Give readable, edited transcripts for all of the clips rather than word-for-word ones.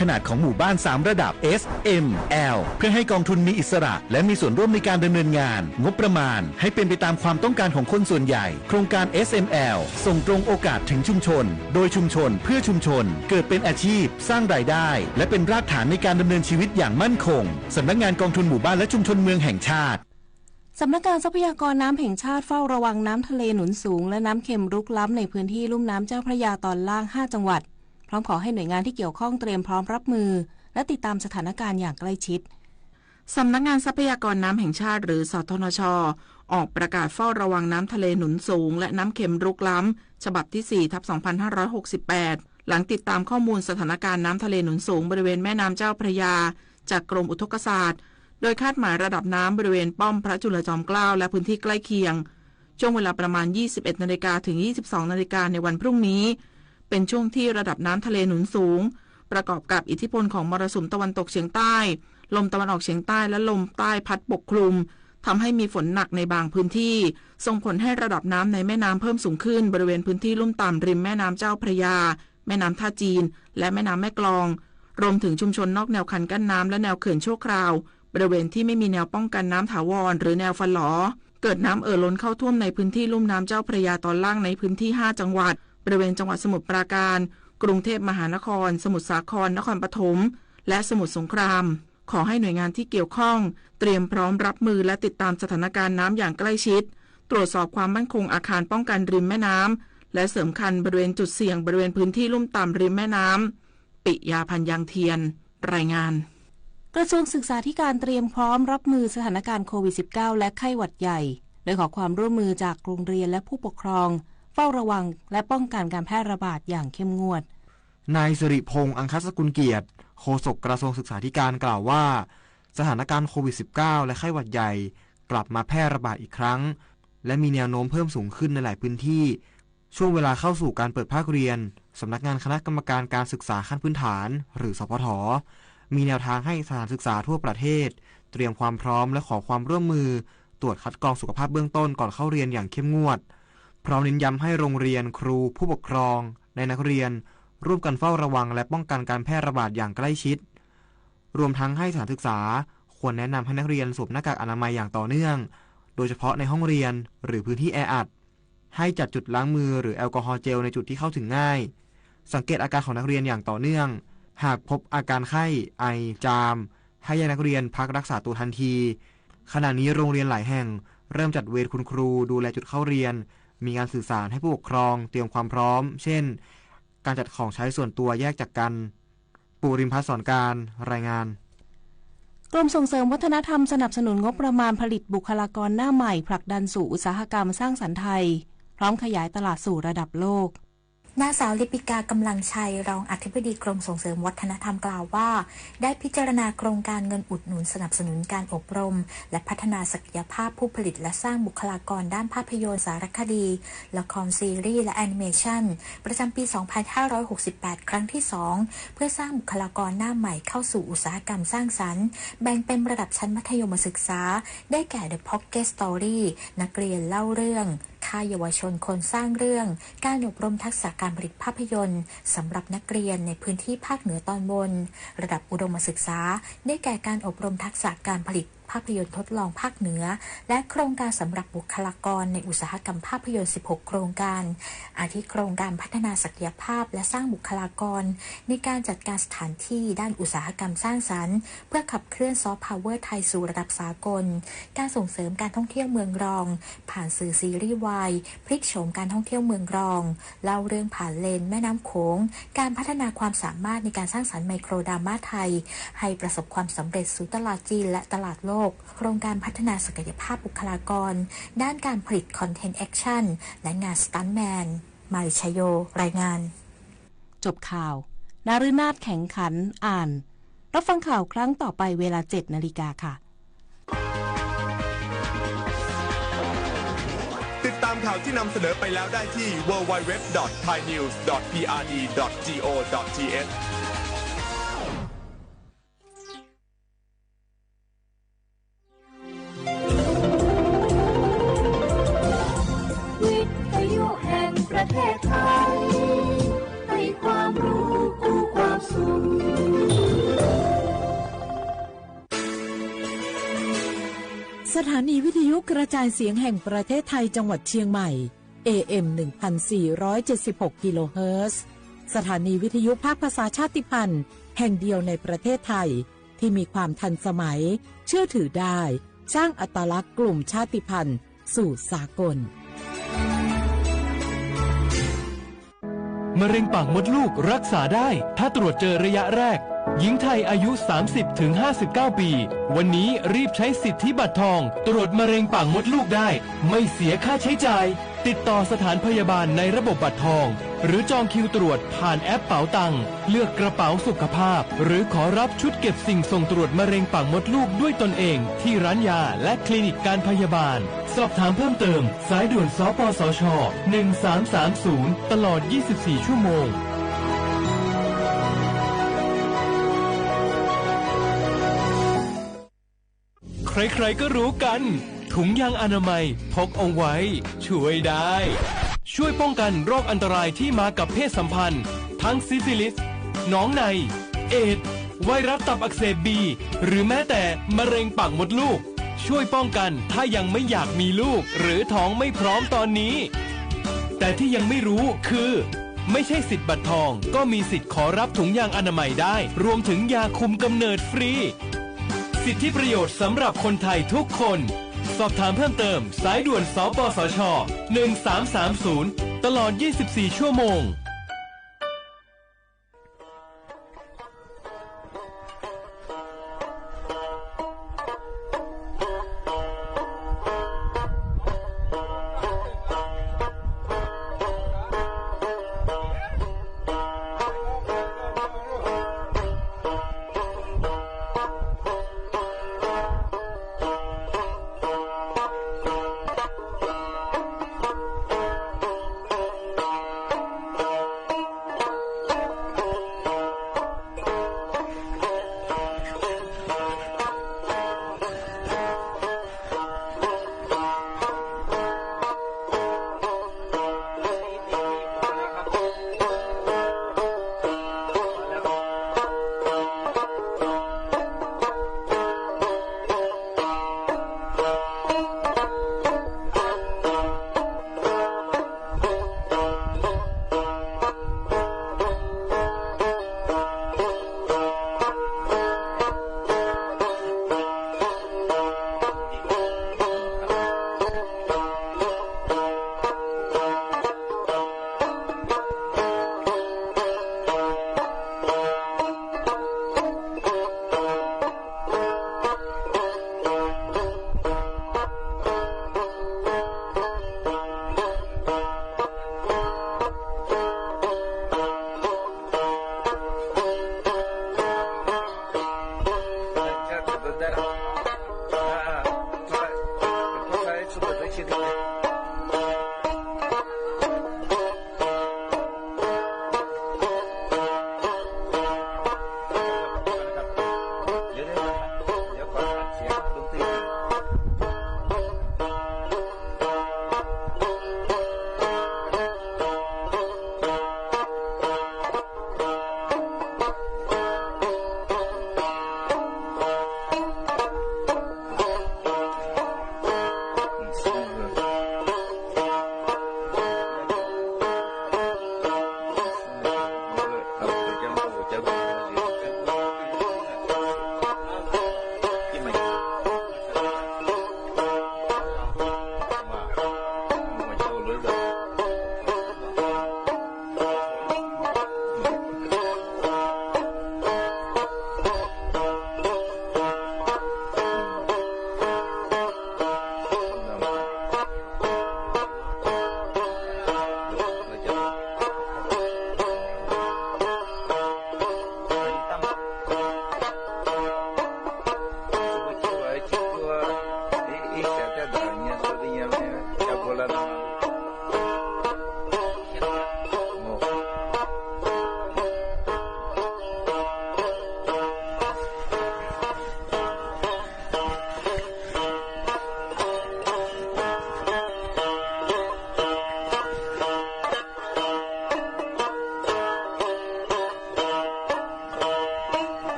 ขนาดของหมู่บ้าน3ระดับ S M L เพื่อให้กองทุนมีอิสระและมีส่วนร่วมในการดำเนินงานงบประมาณให้เป็นไปตามความต้องการของคนส่วนใหญ่โครงการ SML ส่งตรงโอกาสถึงชุมชนโดยชุมชนเพื่อชุมชนเกิดเป็นอาชีพสร้างรายได้และเป็นรากฐานในการดำเนินชีวิตอย่างมั่นคงสำนักงานกองทุนหมู่บ้านและชุมชนเมืองแห่งชาติสำนักงานทรัพยากรน้ำแห่งชาติเฝ้าระวังน้ำทะเลหนุนสูงและน้ำเค็มรุกล้ำในพื้นที่ลุ่มน้ำเจ้าพระยาตอนล่าง5จังหวัดพร้อมขอให้หน่วยงานที่เกี่ยวข้องเตรียมพร้อมรับมือและติดตามสถานการณ์อย่างใกล้ชิดสำนักงานทรัพยากรน้ำแห่งชาติหรือสทนช.ออกประกาศเฝ้าระวังน้ำทะเลหนุนสูงและน้ำเค็มรุกล้ำฉบับที่4/2568หลังติดตามข้อมูลสถานการณ์น้ำทะเลหนุนสูงบริเวณแม่น้ำเจ้าพระยาจากกรมอุทกศาสตร์โดยคาดหมายระดับน้ำบริเวณป้อมพระจุลจอมเกล้าและพื้นที่ใกล้เคียงช่วงเวลาประมาณ 21:00 น.ถึง 22:00 น.ในวันพรุ่งนี้เป็นช่วงที่ระดับน้ำทะเลหนุนสูงประกอบกับอิทธิพลของมรสุมตะวันตกเฉียงใต้ลมตะวันออกเฉียงใต้และลมใต้พัดปกคลุมทำให้มีฝนหนักในบางพื้นที่ส่งผลให้ระดับน้ำในแม่น้ำเพิ่มสูงขึ้นบริเวณพื้นที่ลุ่มต่ำริมแม่น้ำเจ้าพระยาแม่น้ำท่าจีนและแม่น้ำแม่กลองรวมถึงชุมชนนอกแนวคันกั้นน้ำและแนวเขื่อนชั่วคราวบริเวณที่ไม่มีแนวป้องกันน้ำถาวรหรือแนวฟันหลอเกิดน้ำล้นเข้าท่วมในพื้นที่ลุ่มน้ำเจ้าพระยาตอนล่างในพื้นที่5จังหวัดบริเวณจังหวัดสมุทรปราการกรุงเทพมหานครสมุทรสาครนครปฐมและสมุทรสงครามขอให้หน่วยงานที่เกี่ยวข้องเตรียมพร้อมรับมือและติดตามสถานการณ์น้ำอย่างใกล้ชิดตรวจสอบความมั่นคงอาคารป้องกันริมแม่น้ำและเสริมคันบริเวณจุดเสี่ยงบริเวณพื้นที่ลุ่มต่ำริมแม่น้ำปิยาพันธ์ยางเทียนรายงานกระทรวงศึกษาธิการเตรียมพร้อมรับมือสถานการณ์โควิด -19 และไข้หวัดใหญ่โดยขอความร่วมมือจากโรงเรียนและผู้ปกครองเฝ้าระวังและป้องกันการแพร่ระบาดอย่างเข้มงวดนายสิริพงษ์อังคสกุลเกียรติโฆษกกระทรวงศึกษาธิการกล่าวว่าสถานการณ์โควิด -19 และไข้หวัดใหญ่กลับมาแพร่ระบาดอีกครั้งและมีแนวโน้มเพิ่มสูงขึ้นในหลายพื้นที่ช่วงเวลาเข้าสู่การเปิดภาคเรียนสำนักงานคณะกรรมการการศึกษาขั้นพื้นฐานหรือสพท.มีแนวทางให้สถานศึกษาทั่วประเทศเตรียมความพร้อมและขอความร่วมมือตรวจคัดกรองสุขภาพเบื้องต้นก่อนเข้าเรียนอย่างเข้มงวดพร้อมเน้นย้ำให้โรงเรียนครูผู้ปกครองและนักเรียนร่วมกันเฝ้าระวังและป้องกันการแพร่ระบาดอย่างใกล้ชิดรวมทั้งให้สถานศึกษาควรแนะนำให้นักเรียนสวมหน้ากากอนามัยอย่างต่อเนื่องโดยเฉพาะในห้องเรียนหรือพื้นที่แออัดให้จัดจุดล้างมือหรือแอลกอฮอล์เจลในจุดที่เข้าถึงง่ายสังเกตอาการของนักเรียนอย่างต่อเนื่องหากพบอาการไข้ไอจามให้แยกนักเรียนพักรักษาตัวทันทีขณะนี้โรงเรียนหลายแห่งเริ่มจัดเวรคุณครูดูแลจุดเข้าเรียนมีการสื่อสารให้ผู้ปกครองเตรียมความพร้อมเช่นการจัดของใช้ส่วนตัวแยกจากกันปุริมพัฒน์สอนการรายงานกรมส่งเสริมวัฒนธรรมสนับสนุนงบประมาณผลิตบุคลากรหน้าใหม่ผลักดันสู่อุตสาหกรรมสร้างสรรค์ไทยพร้อมขยายตลาดสู่ระดับโลกนางสาวลิปิกากำลังชัยรองอธิบดีกรมส่งเสริมวัฒนธรรมกล่าวว่าได้พิจารณาโครงการเงินอุดหนุนสนับสนุนการอบรมและพัฒนาศักยภาพผู้ผลิตและสร้างบุคลากรด้านภาพยนตร์สารคดีละครซีรีส์และแอนิเมชันประจำปี 2568 ครั้งที่ 2 เพื่อสร้างบุคลากรหน้าใหม่เข้าสู่อุตสาหกรรมสร้างสรรค์แบ่งเป็นระดับชั้นมัธยมศึกษาได้แก่ The Pocket Story นักเรียนเล่าเรื่องค่ายเยาวชนคนสร้างเรื่องการอบรมทักษะการผลิตภาพยนตร์สำหรับนักเรียนในพื้นที่ภาคเหนือตอนบนระดับอุดมศึกษาได้แก่การอบรมทักษะการผลิตภาพยนตร์ทดลองภาคเหนือและโครงการสำหรับบุคลากรในอุตสาหกรรมภาพยนตร์16โครงการอาทิโครงการพัฒนาศักยภาพและสร้างบุคลากรในการจัดการสถานที่ด้านอุตสาหกรรมสร้างสรรค์เพื่อขับเคลื่อนซอฟต์พาวเวอร์ไทยสู่ระดับสากลการส่งเสริมการท่องเที่ยวเมืองรองผ่านสื่อซีรีส์วายพลิกโฉมการท่องเที่ยวเมืองรองเล่าเรื่องผ่านเลนแม่น้ำโขงการพัฒนาความสามารถในการสร้างสรรค์ไมโครดราม่าไทยให้ประสบความสำเร็จสู่ตลาดจีนและตลาดโลกโครงการพัฒนาศักยภาพบุคลากรด้านการผลิตคอนเทนต์แอคชั่นและงานสตันท์แมนมาริชโยรายงานจบข่าวนาฤนาถแข็งขันอ่านรับฟังข่าวครั้งต่อไปเวลา 7:00 น.ค่ะติดตามข่าวที่นำเสนอไปแล้วได้ที่ www.thainews.prd.go.thประเทศไทยให้ความรู้คู่ความสุข สถานีวิทยุกระจายเสียงแห่งประเทศไทยจังหวัดเชียงใหม่ AM 1476 กิโลเฮิรตซ์สถานีวิทยุภาคภาษาชาติพันธุ์แห่งเดียวในประเทศไทยที่มีความทันสมัยเชื่อถือได้สร้างอัตลักษณ์กลุ่มชาติพันธุ์สู่สากลมะเร็งปากมดลูกรักษาได้ถ้าตรวจเจอระยะแรกหญิงไทยอายุ 30-59 ปีวันนี้รีบใช้สิทธิบัตรทองตรวจมะเร็งปากมดลูกได้ไม่เสียค่าใช้จ่ายติดต่อสถานพยาบาลในระบบบัตรทองหรือจองคิวตรวจผ่านแอปเป๋าตังค์เลือกกระเป๋าสุขภาพหรือขอรับชุดเก็บสิ่งส่งตรวจมะเร็งปากมดลูกด้วยตนเองที่ร้านยาและคลินิกการพยาบาลสอบถามเพิ่มเติมสายด่วนสปสช1330ตลอด24ชั่วโมงใครๆก็รู้กันถุงยางอนามัยพกเอาไว้ช่วยได้ช่วยป้องกันโรคอันตรายที่มากับเพศสัมพันธ์ทั้งซิฟิลิสหนองในเอดส์ไวรัสตับอักเสบบีหรือแม้แต่มะเร็งปากมดลูกช่วยป้องกันถ้ายังไม่อยากมีลูกหรือท้องไม่พร้อมตอนนี้แต่ที่ยังไม่รู้คือไม่ใช่สิทธิ์บัตรทองก็มีสิทธิ์ขอรับถุงยางอนามัยได้รวมถึงยาคุมกำเนิดฟรีสิทธิประโยชน์สำหรับคนไทยทุกคนสอบถามเพิ่มเติมสายด่วนสปสช1330ตลอด24ชั่วโมง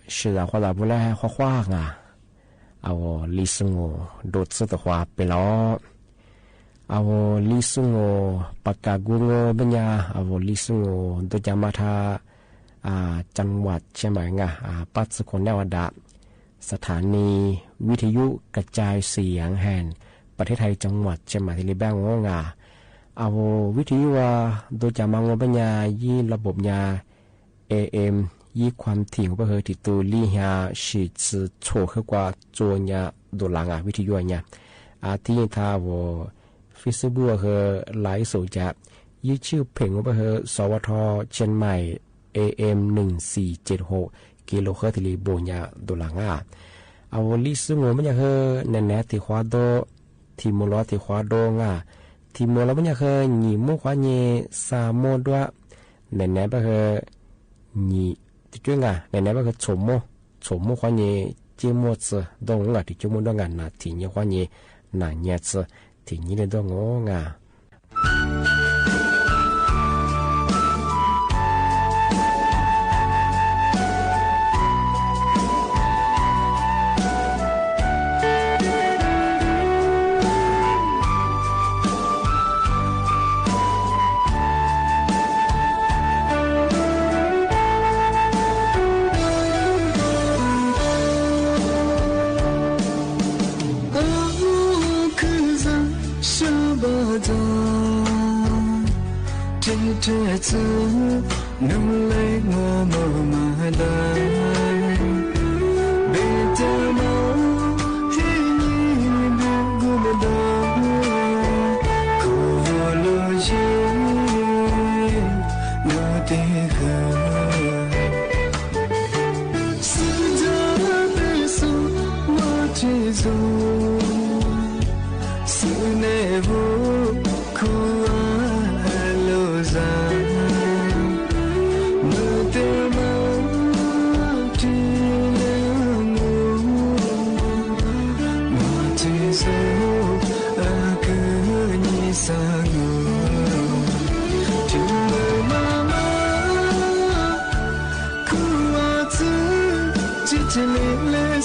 是的话的不来画画啊，历史我都知道画不了，历史我ปากกากู我ปัญญา历史我都讲มาทาจังหวัดเชียงใหม่ไงปัจจุบันแล้วดาสถานีวิทยุกระจายเสียงแห่งประเทศไทยจังหวัดเชียงใหม่ที่ริบงงงาวิทยุโดยจะมางปัญญายี่ระบบยา AM ยี่ความถี่ของเฮอติตูลี่ฮาสิจะโชว์ขึ้นกว่าโจญาโดหลังวิทยุเนี่ยที่ท่าวฟิสบัวเฮอไลฟ์สดจะยี่ชื่อเพลงของเฮอสวทเชียงใหม่ AM 1476กิโลเฮิรตซ์ที่ริโบญาโดหลังลิสงมันจะเฮอแน่ๆที่ขวาโดที่มลที่ขวาโดที่มลมันจะเฮอหนีมุขวาเนสามโมด้วยแน่ๆไปเฮอหนีที่จุ้งแน่ๆไปเฮอชมโมขวาเนเจมอซ์ดงที่จุ้งมันดงที่นี่ขวาเนหนาเนียซ์ที่นี่เลยดงเธอจะนุ่มเลยงัวโมมาได้เบเตมาที่นี่ดูกูไม่ได้กูโลจิโนติฮะสุดาเบสุมาที่สุสุเนบุคู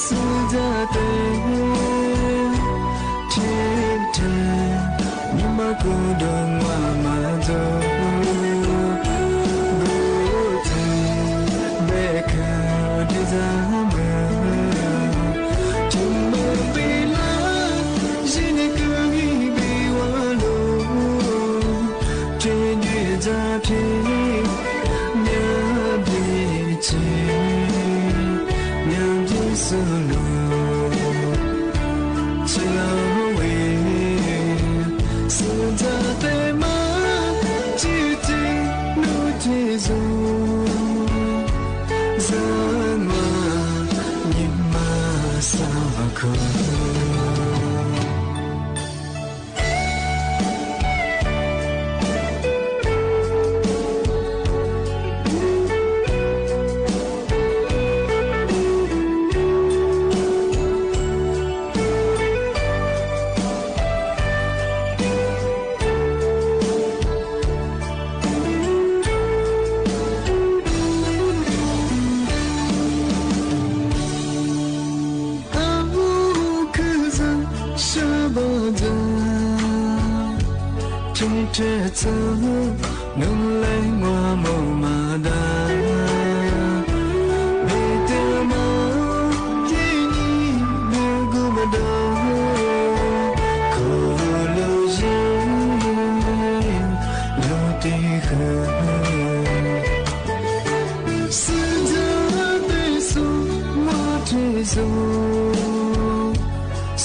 สุดาเตเทเทมิมากูดงว่ามาโจกูเทเบคาดิซาเมทิมบิลาจินกูฮิบิวาโลเทนีจาเทเนียบิเจSolo, Chilawi, Sudate ma, Titi, Nutizo, Zanwa, Nima Savako.เธอจะนุ่มเลยงัวโมมาได้เบเตมาที่นี่ดูกูไม่ได้ขอโลจิโลติฮะสุดาเบสุมาที่สุ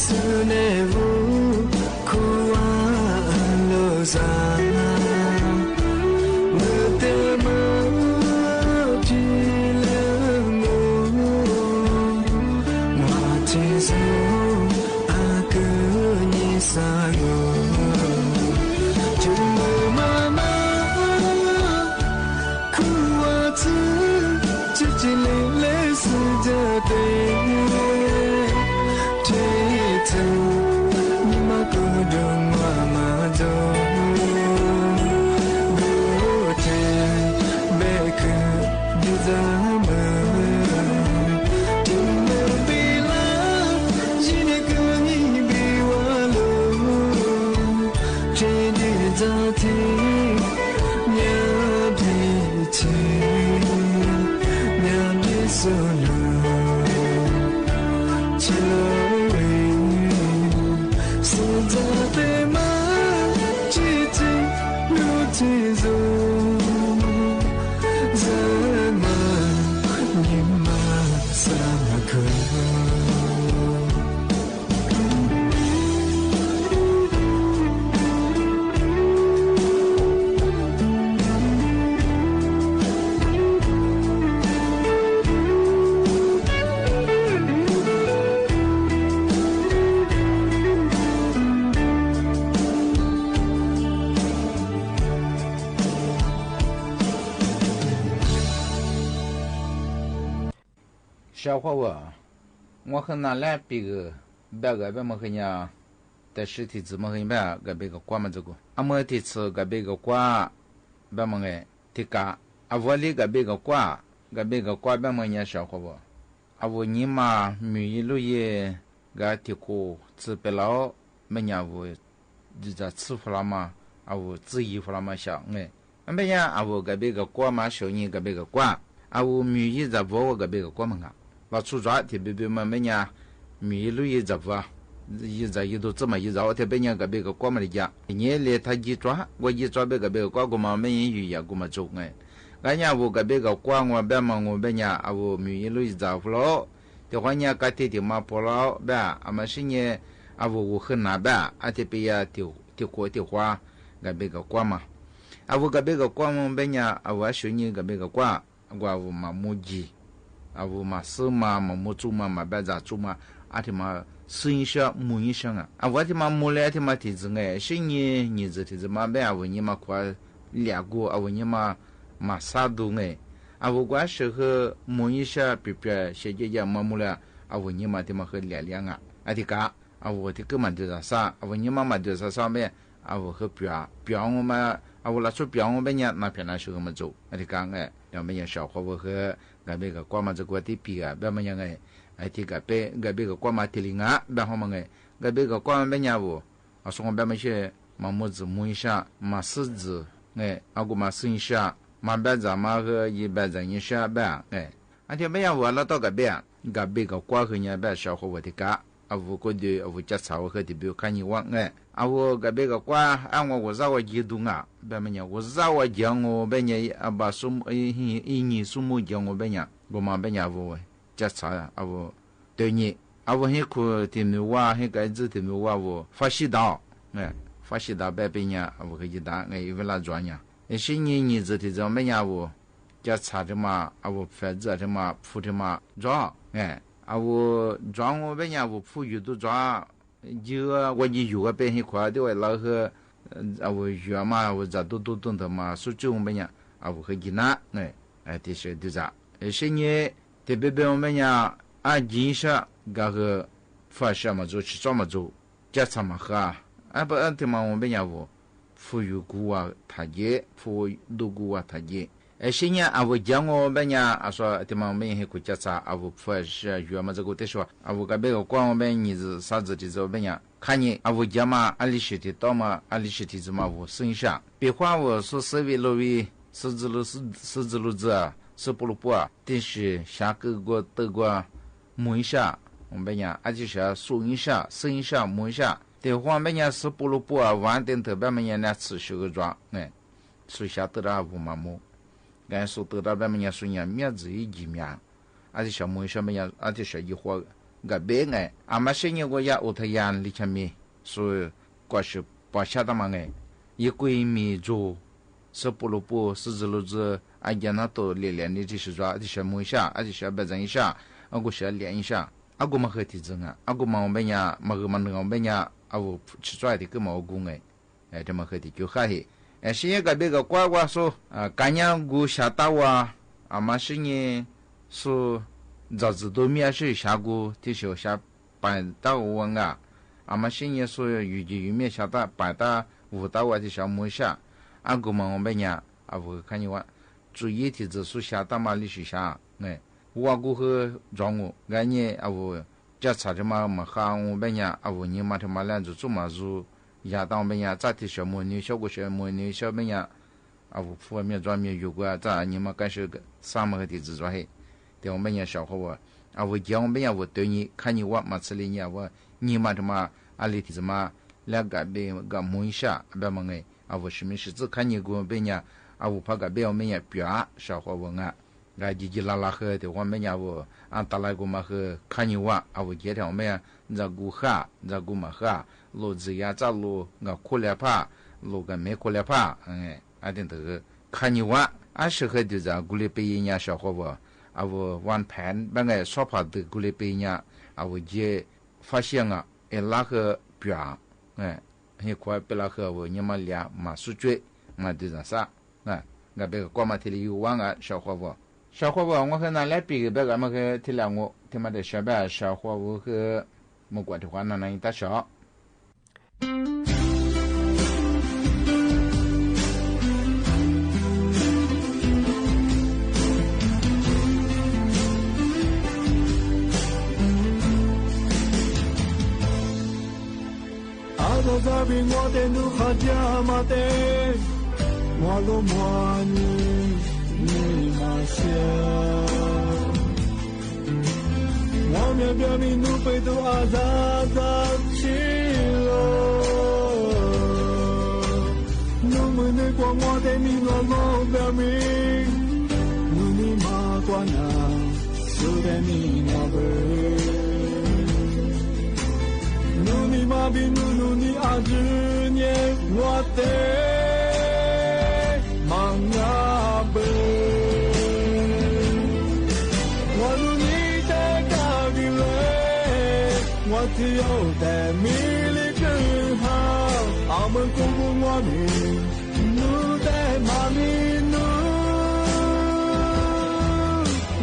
สุเนบุคูวาโลซาSummer 小伙我，我很难来别个么很呀，在实体字么很别个瓜么这个，阿么提次别个瓜，别么个提嘎，阿我里别个瓜别么呀小伙我，阿我你妈米一路也个提过吃不了，么呀我就在吃不了嘛，阿我自己不了嘛小哎，么呀阿我别个瓜嘛小你别个瓜，阿我米一在我别个瓜么个。老出抓特别别么呀，米路一잡아，一잡一都这么一잡，特别人个别个瓜么的家，你来他一抓，我一抓别个瓜，我嘛没人鱼呀，我嘛做哎，俺家我个别个瓜我别么我别呀，啊我米路一잡不了，的话呢个天天嘛不了别，啊嘛是呢，啊我很难别，啊特别呀丢花个别个瓜嘛，啊我个别个瓜我别呀，啊我说你个别个瓜，我嘛木鸡。啊，我嘛是嘛木做嘛别咋做嘛，啊他妈生一下木一下啊，啊我他妈木来他妈提子哎，是你这提子嘛别啊我你嘛快两个啊我你嘛啥都哎，啊我关是和木一下别些姐嘛木了，啊我你嘛他妈和两啊，啊的嘎，啊我的根本就是啥，啊我你嘛就是啥呗，啊我和表我嘛，啊我那说表我们呢那边那时候么做，啊的嘎哎，要么小伙我和。个别个瓜嘛这个地皮啊，别么样哎，哎这个别个瓜嘛地里啊，别好嘛哎，个别个瓜嘛别伢不，啊说我别么些嘛么子摸一下，嘛柿子哎，啊个嘛生一下，嘛别咱嘛个一别咱一下别哎，啊这别样我那到个别个瓜和伢别小伙我的家，啊我过去我家草和地比看你往哎，啊我个别个瓜，啊我让我移动啊。别么样，我让我讲我别伢啊把数一年数目讲我别伢，我嘛别伢我家查啊我对你啊我很苦听没话，很该子听没话我发西道哎发西道别伢我可以打哎为了赚呀，是你这的这么伢我家查的嘛啊我反正的嘛铺的嘛抓哎啊我抓我别伢我铺有都抓，就我你有个别很快的话老和。啊我约嘛我咋都懂的嘛，说这我们呀啊我和你那哎这些对咋，是你特别我们呀啊今下个发现嘛做去做嘛做，家常嘛喝啊不按的嘛我们呀我富裕股啊他也富多股啊他也，是呢啊我讲我们呀啊说的嘛我们也国家啥啊我发现约嘛这个得说啊我个别个光我们你是啥子的我们呀。看你啊，我家嘛，阿里学的到嘛，阿里学的子嘛，我剩下。别话我说四位六位，十字路子啊，十不路不啊，但是下个德国摸一下，我们讲而且是送一下，剩一下摸一下。的话，我们讲十不路不啊，晚点特别么讲那持续个抓，哎，所以下得了不嘛摸，俺说得了别么讲说讲面子一几面，而且小摸一下么讲，而且是一会。个别哎，阿妈生年我也乌特阳里前面，所以过去把下的嘛哎，一闺蜜做，十不路不，十字路子，啊家那都练的就是说，而且摸一下，而且别整一下，啊我是练一下，啊我们和提子啊，啊我们我们呀，嘛个嘛那个我们呀，啊我吃出来的个毛工哎，这么和提就还是，现在个别个乖乖说，啊干娘我下大哇，阿妈生年说。早知道面试下过的时候下半到我啊，阿妈现在说预计有面下到半到5到我的小摸下，阿哥们我们呀，啊我看你话，注意的指数下到嘛里去下，哎，我过后装我，俺呢啊我家查的嘛哈我们呀，啊我你嘛他妈两只做嘛做，下到我们呀咋的小摸牛小个小摸牛小们呀，啊我铺面装面有过咋你嘛干是个啥么个的指装嘿。对我们家小伙我啊，我讲我们呀，我对你看你我嘛吃的你我你嘛他妈阿里的什么两个别个摸一下，别么个啊，我什么是只看你个别人啊，我怕个别我们也表小伙问啊，啊，叽啦啦喝的，我们家我啊，打来个嘛喝看你哇，啊，我今天我们呀，这个哈，这个嘛哈，路子呀，这路我苦了怕，路个没苦了怕，啊，等得看你哇，啊，适合的这古里别人家小伙不，啊，我玩盘，那个说怕的古里别人家，啊，我就发现啊，那个表，很快别那个我你们俩马上追，嘛对上啥，我别个光嘛提里有玩啊，小伙不。小伙伴，我和那来比个别个么个提了我，他妈的小白小伙我和莫管的话那一大小。阿达扎比我的努哈加马的，我罗莫尼。你马下，我面表明努贝都阿扎扎起了，努门的光我的米罗罗表明，努你马关啊，苏的米那贝，努你马比努你阿之年我的。Manga be, wanu ni te kagile, wati o te miliku ha, aman kubu wani, nu te mami nu,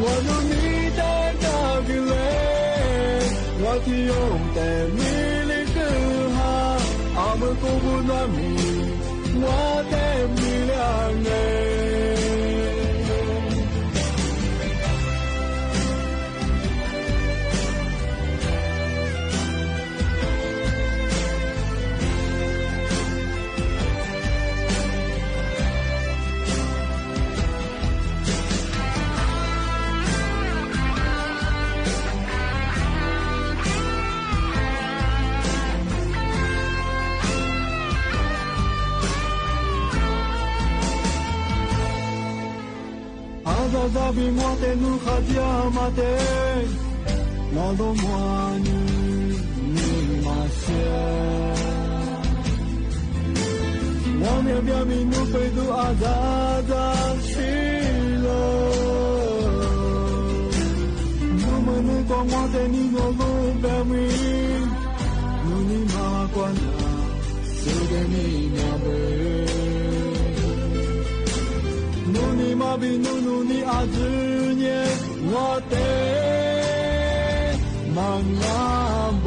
wanu ni te kagile, wati o te miliku ha, aman kubu wani. 我的米亮哎。阿扎比我的努哈加马的，我罗莫尼马下，我面表明努贝都阿扎扎起了，努门努光我的你罗罗表明，努尼马关啊，苏的你那贝。努尼马比努尼阿之年，我的芒阿贝，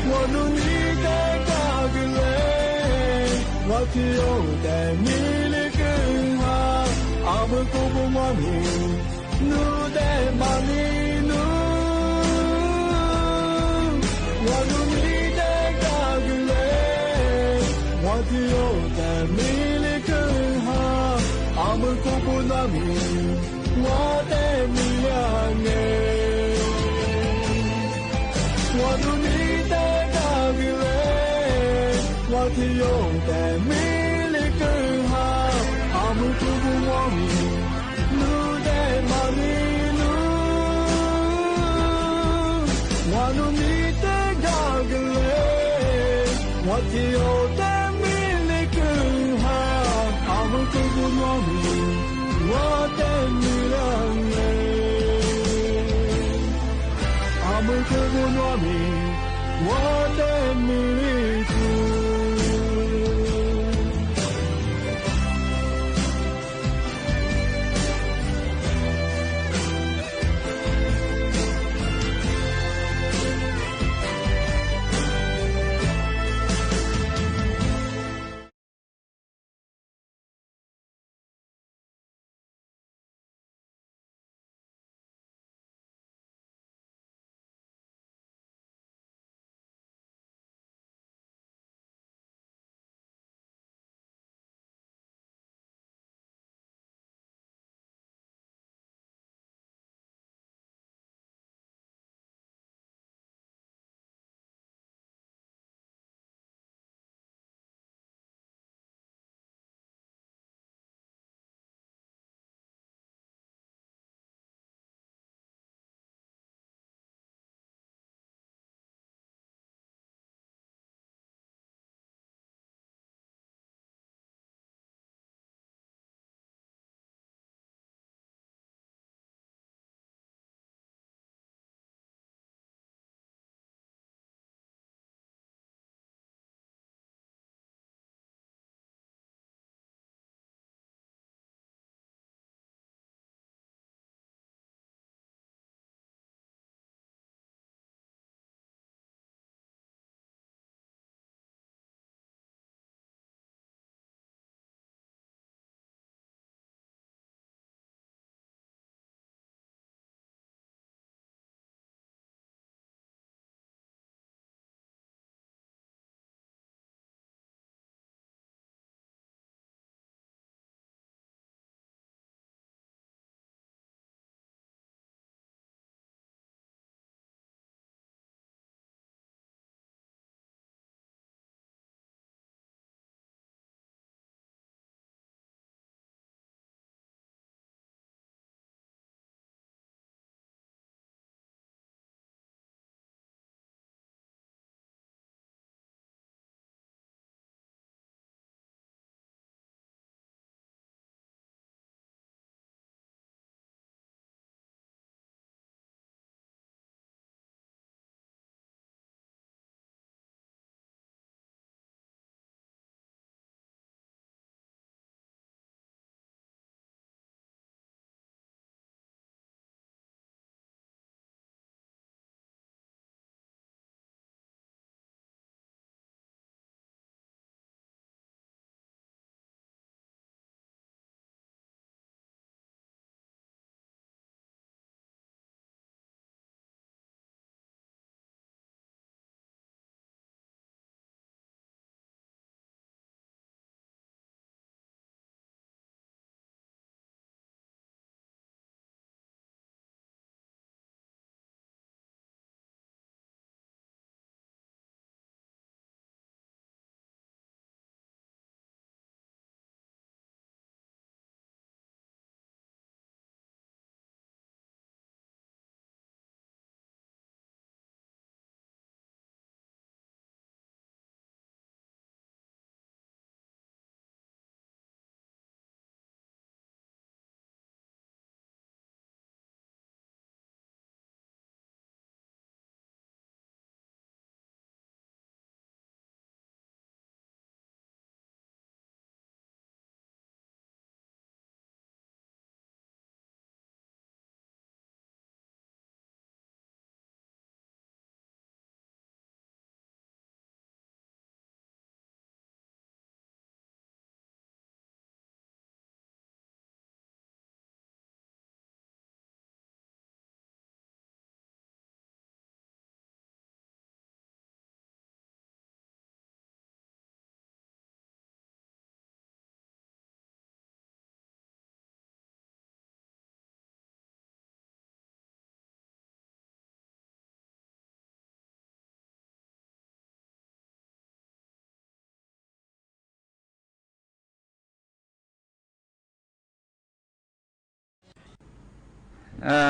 我努尼的嘎格雷，我提欧的米里根哈，阿姆古布马米，努的马米努，我努尼的嘎格雷，我提欧的米。阿们古布那米，我的米亮哎，我努你的大比嘞，我提有的米里更好，阿们古布我米，努的马米努，我努你的大比嘞，我提有的米里更好，阿们古布我米。我的米亮哎，阿门古布诺米，我的米主。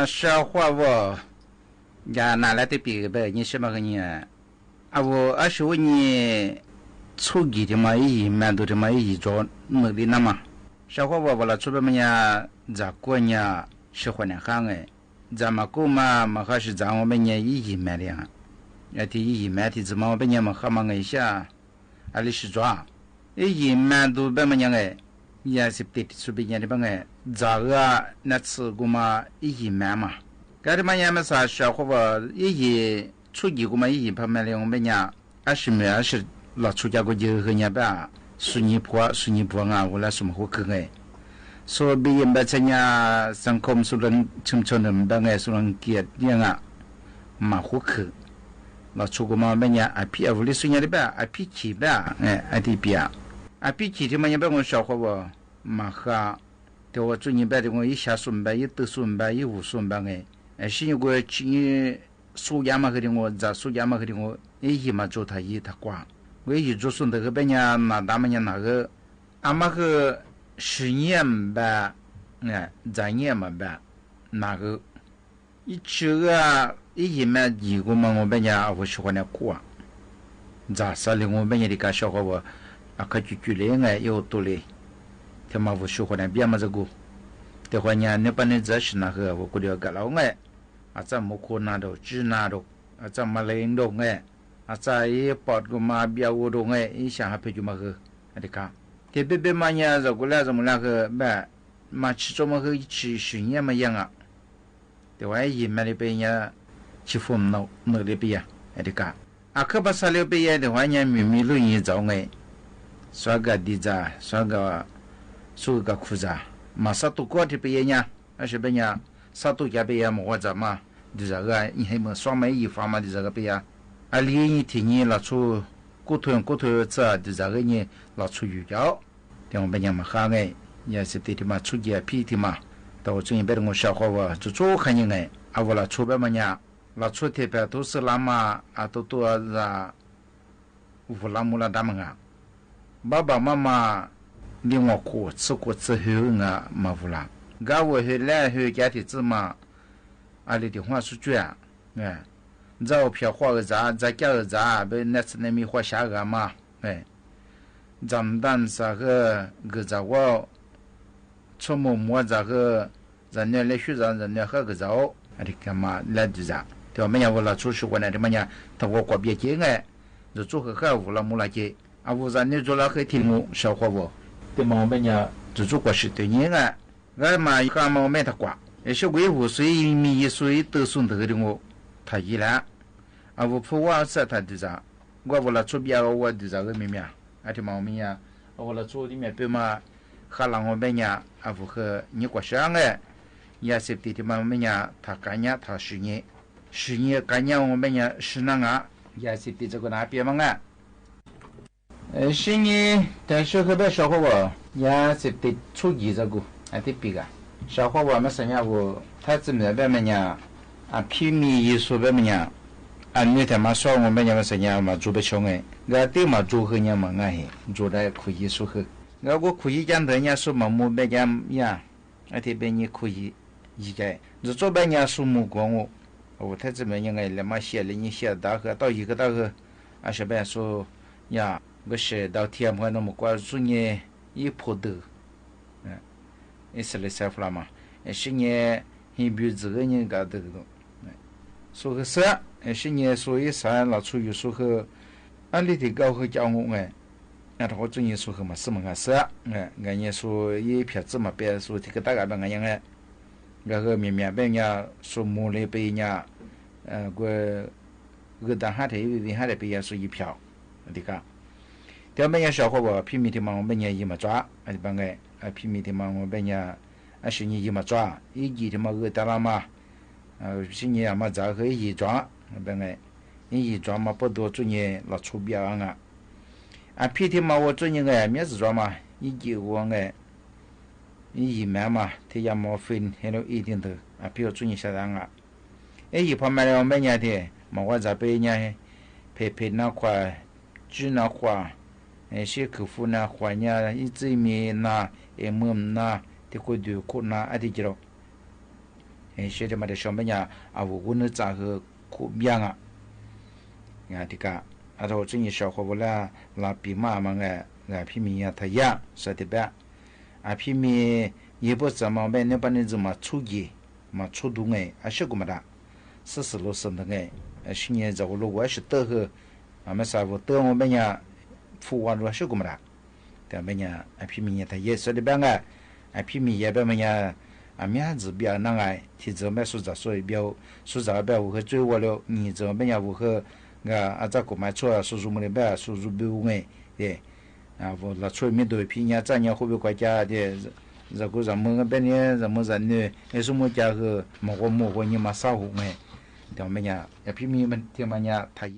消化我呀拿来的比呗，你什么个你啊？我25年初级的嘛，一满多的嘛，一做努力那嘛。消化我了，出边么呀？咋过呢？喜欢的很哎，咱们过嘛还是咱我们呢一满的啊。那第一满的怎么我们呢嘛还嘛一下，啊里是抓，一满多边么呢哎，也是对的，出边呢的边哎，咋个那次过嘛一满嘛，该的嘛也没啥消化我一初级过嘛一旁边的我们呢20老出家过就和人吧。苏尼坡啊，我来什么好看哎？所以人们参加สังคมสุรชุมชน人们哎，สุรเกียรติเนี่ยอ่ะมา好看。老出国嘛，人家啊皮啊，屋里孙伢的吧，啊皮起吧，哎，啊地边啊皮起的嘛，人家我小伙我嘛哈，对我做人办的我一下孙办，一都孙办，一五孙办哎，是有个去苏家嘛和的我，在苏家嘛和的我，一嘛做他一他挂。我一做孙的个别人拿他们家那个，阿妈个10年吧，哎，3年嘛吧，那个一去个一嘛几个嘛，我别人我喜欢那过，咋说的我别人的个小伙我，啊可就嘞哎有多嘞，他妈我喜欢那别嘛这个，的话呢，那把那这是那个我估计个老哎，啊咱没可拿到，只拿到，啊咱没领到哎。啊，在ปอดก็มาเบียวดงไอ้อีช่างไปอยู่มาคืออะไรกันที่เบบมาเนี่ยจะกูแล้วจะมึงแล้วคือแบบมาชิจมาคือชิสุญญ์มายังอ่ะแต่ว่ายินมาเลยไปเนี่ยชิฟมโนเลยไปอ่ะอะไรกันอ่ะคือภาษาเลยไปเนี่ยแต่ว่าเนี่ยมีลุยจะเอาไงสวกัดดีจ้าสวกัดสู้กับคู่จ้ามาสัตว์ก็ที่ไปเนี่ยอาจจะเป็นเนี่ยสัตว์แกไปเนี่ยมันก็จะมาดีจ้าก็ยังให้มันสวมไม่ยีฟ้ามาดีจ้าก็ไปเนี่ย啊，你天年老出骨头这的这个呢，老出鱼胶，但我们讲嘛好哎，也是对的嘛，出去皮的嘛，到我最近别的我小伙我就做看见哎，啊我老出边嘛呢，老出这边都是那么啊都啊，乌拉木拉他们啊，爸爸妈妈领我过吃过之后啊，嘛乌拉，俺我后来后家的子嘛，啊里的话是这样，哎。照片画个啥，再加个啥，被那次那米画下个嘛，哎，咱们当啥个啥我，出门摸啥个，人家来学啥，人家喝个啥，啊的干嘛来的啥？对吧？没有我老出去过来的么呀？他我过别接哎，就做个喝乌拉木拉接，啊乌啥你做了很听我小伙不？对嘛么呀？就做过是对你哎，俺嘛干嘛没他挂，也是维护水米水都送得的我，他一来。啊，我不我是他的啥，我为了出边我的啥个咩咩，啊的嘛咩呀，我了做的咩别嘛，哈浪我别呀，啊不和你过上哎，也是的嘛咩呀，他干呀他10年干呀我别呀是那个，也是的这个那边嘛啊，10年但是可别小伙我，也是的初级这个，啊的别个，小伙我们生下我，他怎么别么呀，啊皮米艺术别么呀。啊，你他妈说我们家是伢嘛做不成哎，我对嘛做和伢嘛哎，做的可以说和，我可以讲的伢说嘛没别家呀，啊这边你可以一个，就做别伢说没管我他这边应该来嘛写了你写大个到一个大个，啊是别说呀，我写到天嘛那么关注你一破的，一是来晒出来嘛，是你一笔这个人搞的个。说个啥？是你说一啥？老出于说个，俺里的高和教我哎，那他我专业说个嘛什么个啥？哎，俺也说一片子嘛，别说这个大概办个样哎，那个面面别人说木嘞别人，个当下头一下头别人说一票，对个。条别人小伙我拼命的嘛，我别人一嘛抓，哎办个，拼命的嘛我别人，是你一嘛抓，一季的嘛个得了嘛。是你嘛咋个一装，本来你一装嘛不多做你老出标啊，啊皮天嘛我做你个面子装嘛，一几我个，一买嘛，他也冇分，还有一定的啊，比如做你下单啊，一旁边我每年的，嘛我在北年，陪那块，煮那块，些客户那块呢，一直面那，么那，这个就可那，啊的知道。学的嘛的上面呀啊我呢咋个苦边啊呀这个啊头真小伙不啦拉比妈嘛啊皮米呀他呀说的呗啊皮米也不怎么呗那把你怎么出去嘛出动哎啊小个么的40路的哎去年这个路我是得个啊没啥我得我们呀富完了小个么的但们呀啊皮米呀他也说的呗啊皮米也别么呀啊面子比较难哎提着买数字所以标数字标我和追我了你这么呀我和啊这个买错数么的呗数标哎对啊我了出面对皮呀咱年会不会国家的这个咱们本年咱们人呢也是么家个么个你嘛少红哎对么呀啊皮米们对么呀他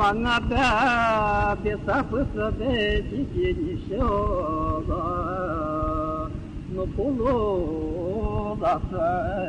Mangada bisa pusade sisi shoga no pulo dasai7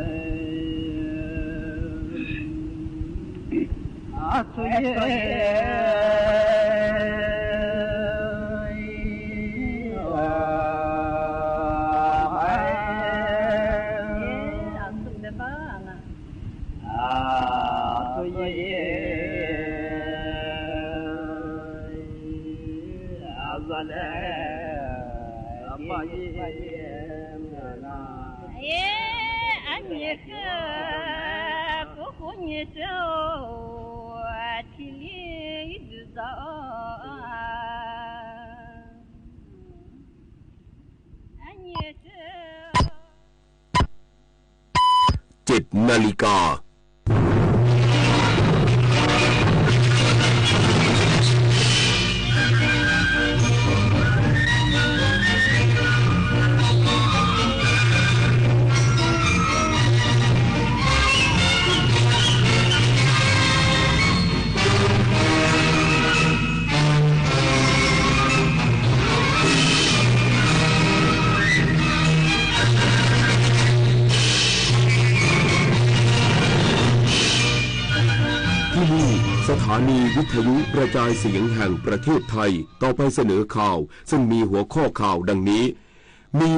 นาฬิกาสถานีวิทยุกระจายเสียงแห่งประเทศไทยต่อไปเสนอข่าวซึ่งมีหัวข้อข่าวดังนี้มี